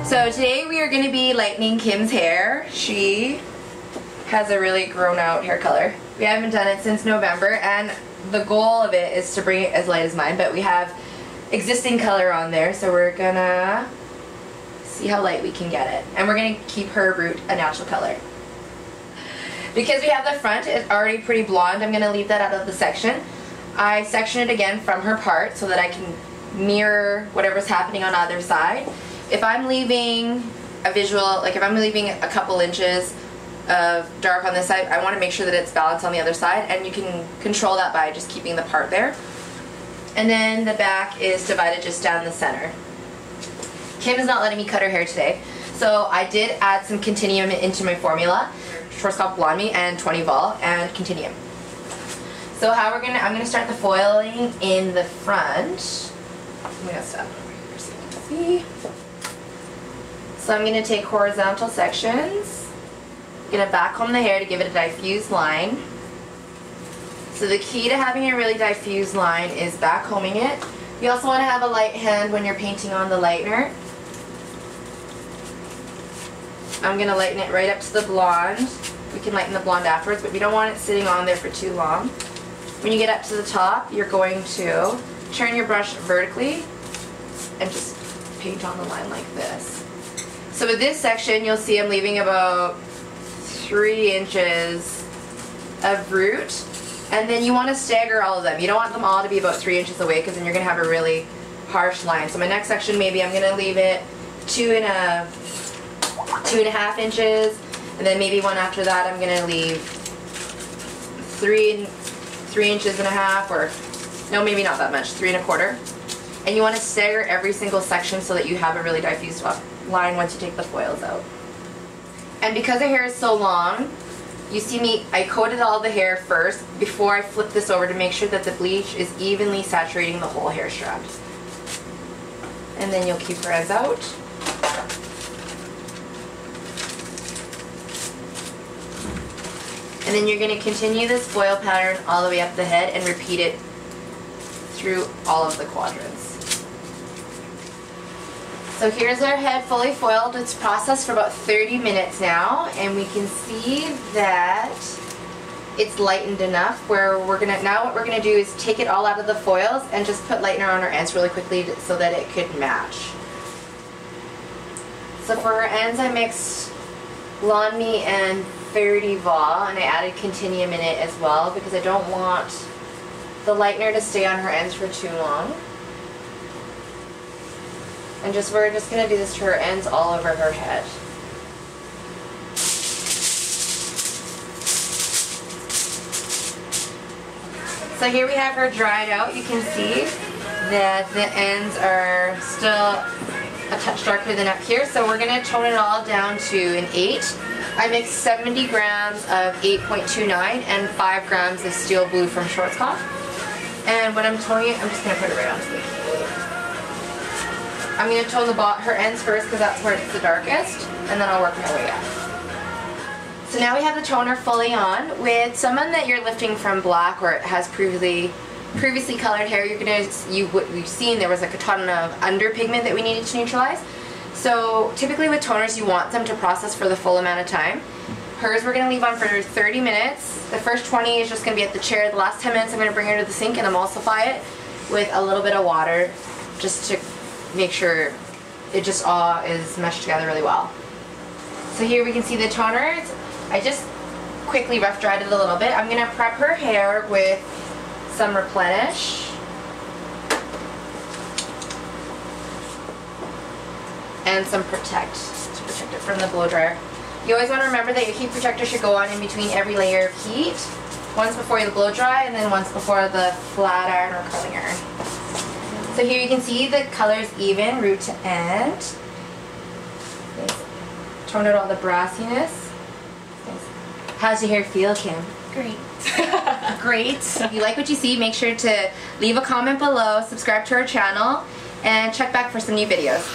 So today we are going to be lightening Kim's hair. She has a really grown out hair color. We haven't done it since November, and the goal of it is to bring it as light as mine, but we have existing color on there, so we're gonna see how light we can get it. And we're gonna keep her root a natural color. Because we have the front, it's already pretty blonde, I'm gonna leave that out of the section. I section it again from her part so that I can mirror whatever's happening on either side. If I'm leaving a visual, like if I'm leaving a couple inches of dark on this side, I want to make sure that it's balanced on the other side, and you can control that by just keeping the part there. And then the back is divided just down the center. Kim is not letting me cut her hair today, so I did add some Continuum into my formula, Schwarzkopf Blonde Me and 20 Vol and Continuum. So how I'm gonna start the foiling in the front. I'm gonna stop over here so you can see. So I'm gonna take horizontal sections. Gonna backcomb the hair to give it a diffused line. So the key to having a really diffused line is backcombing it. You also want to have a light hand when you're painting on the lightener. I'm gonna lighten it right up to the blonde. We can lighten the blonde afterwards, but we don't want it sitting on there for too long. When you get up to the top, you're going to turn your brush vertically and just paint on the line like this. So with this section, you'll see I'm leaving about 3 inches of root, and then you want to stagger all of them. You don't want them all to be about 3 inches away, because then you're going to have a really harsh line. So my next section, maybe I'm going to leave it 2.5 inches, and then maybe one after that I'm going to leave 3.5 inches, or no, maybe not that much, 3.25. And you want to stagger every single section so that you have a really diffused line once you take the foils out. And because the hair is so long, you see me, I coated all the hair first before I flip this over to make sure that the bleach is evenly saturating the whole hair strand. And then you'll keep her ends out. And then you're going to continue this foil pattern all the way up the head and repeat it through all of the quadrants. So here's our head fully foiled. It's processed for about 30 minutes now, and we can see that it's lightened enough where what we're gonna do is take it all out of the foils and just put lightener on our ends really quickly so that it could match. So for her ends, I mixed Blonde Me and 30 Vol, and I added Continuum in it as well because I don't want the lightener to stay on her ends for too long. And we're just going to do this to her ends all over her head. So here we have her dried out. You can see that the ends are still a touch darker than up here. So we're going to tone it all down to an 8. I mixed 70 grams of 8.29 and 5 grams of Steel Blue from Schwarzkopf. And when I'm toning it, I'm just going to put it right onto the key. I'm going to tone her ends first because that's where it's the darkest, and then I'll work my way up. So now we have the toner fully on. With someone that you're lifting from black or it has previously colored hair, you've seen there was like a ton of underpigment that we needed to neutralize. So typically with toners you want them to process for the full amount of time. Hers we're going to leave on for 30 minutes. The first 20 is just going to be at the chair. The last 10 minutes I'm going to bring her to the sink and emulsify it with a little bit of water just to make sure it just all is meshed together really well. So here we can see the toner. I just quickly rough dried it a little bit. I'm going to prep her hair with some Replenish and some Protect to protect it from the blow dryer. You always want to remember that your heat protector should go on in between every layer of heat. Once before you blow dry and then once before the flat iron or curling iron. So here you can see the color's even, root to end. Toned out all the brassiness. How's your hair feel, Kim? Great. Great. If you like what you see, make sure to leave a comment below, subscribe to our channel, and check back for some new videos.